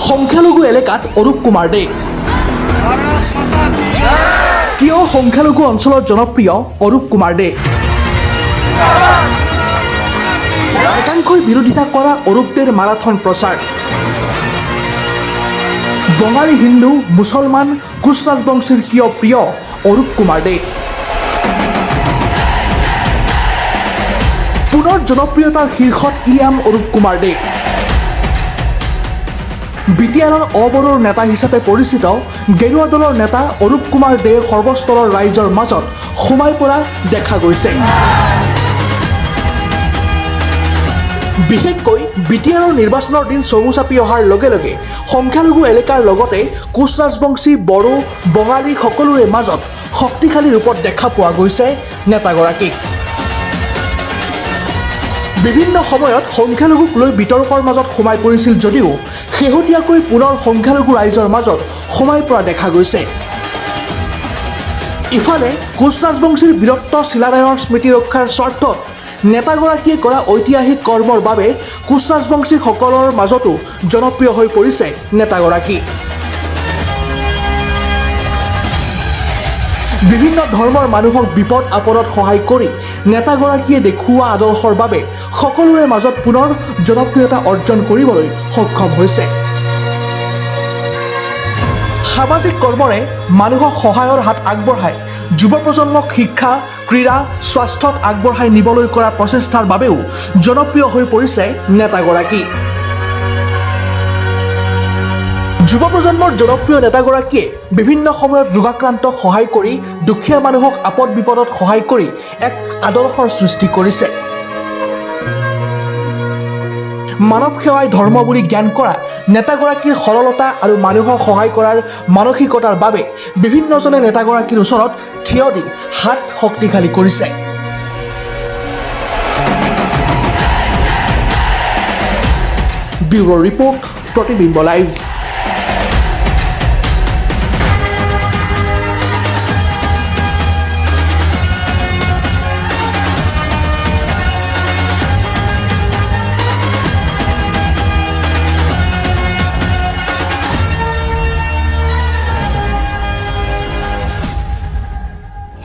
সংখ্যালঘু এলেকাত অৰূপ কুমাৰ দে। কিয় সংখ্যালঘু অঞ্চলৰ জনপ্ৰিয় অৰূপ কুমাৰ দে? একাংশই বিৰোধিতা কৰা অৰূপ দেৰ মাৰাথন প্ৰচাৰ। বঙালী, হিন্দু, মুছলমান, কোচ ৰাজবংশীৰ কিয় প্ৰিয় অৰূপ কুমাৰ দে? পুনৰ জনপ্ৰিয়তাৰ শীৰ্ষত অৰূপ কুমাৰ দে। বিটিআৰৰ অবড়োৰ নেতা হিচাপে পৰিচিত গেৰুৱা দলৰ নেতা অৰূপ কুমাৰ দে সৰ্বস্তৰৰ ৰাইজৰ মাজত সোমাই পৰা দেখা গৈছে। বিশেষকৈ বিটিআৰৰ নিৰ্বাচনৰ দিন চমু চাপি অহাৰ লগে লগে সংখ্যালঘু এলেকাৰ লগতে কোচ ৰাজবংশী, বড়ো, বঙালী সকলোৰে মাজত শক্তিশালী ৰূপত দেখা পোৱা গৈছে নেতাগৰাকীক। বিভিন্ন সময়ত সংখ্যালঘুক লৈ বিতৰ্কৰ মাজত সোমাই পৰিছিল যদিও শেহতীয়াকৈ পুনৰ সংখ্যালঘু ৰাইজৰ মাজত সোমাই পৰা দেখা গৈছে। ইফালে কোচ ৰাজবংশীৰ বীৰত্ব চিলাৰায়ৰ স্মৃতি ৰক্ষাৰ স্বাৰ্থত নেতাগৰাকীয়ে কৰা ঐতিহাসিক কৰ্মৰ বাবে কোচ ৰাজবংশীসকলৰ মাজতো জনপ্ৰিয় হৈ পৰিছে নেতাগৰাকী। বিভিন্ন ধৰ্মৰ মানুহক বিপদ আপদত সহায় কৰি নেতাগৰাকীয়ে দেখুওৱা আদৰ্শৰ বাবে সকলোৰে মাজত পুনৰ জনপ্ৰিয়তা অৰ্জন কৰিবলৈ সক্ষম হৈছে। সামাজিক কৰ্মৰে মানুহক সহায়ৰ হাত আগবঢ়াই যুৱ প্ৰজন্মক শিক্ষা, ক্ৰীড়া, স্বাস্থ্যত আগবঢ়াই নিবলৈ কৰা প্ৰচেষ্টাৰ বাবেও জনপ্ৰিয় হৈ পৰিছে নেতাগৰাকী। যুৱ প্ৰজন্মৰ জনপ্ৰিয় নেতাগৰাকীয়ে বিভিন্ন সময়ত ৰোগাক্ৰান্তক সহায় কৰি দুখীয়া মানুহক আপদ বিপদত সহায় কৰি এক আদৰ্শৰ সৃষ্টি কৰিছে। মানৱ সেৱাই ধৰ্ম বুলি জ্ঞান কৰা নেতাগৰাকীৰ সৰলতা আৰু মানুহক সহায় কৰাৰ মানসিকতাৰ বাবে বিভিন্নজনে নেতাগৰাকীৰ ওচৰত থিয় দি হাত শক্তিশালী কৰিছে। ব্যুৰ' ৰিপৰ্ট, প্ৰতিবিম্ব লাইভ।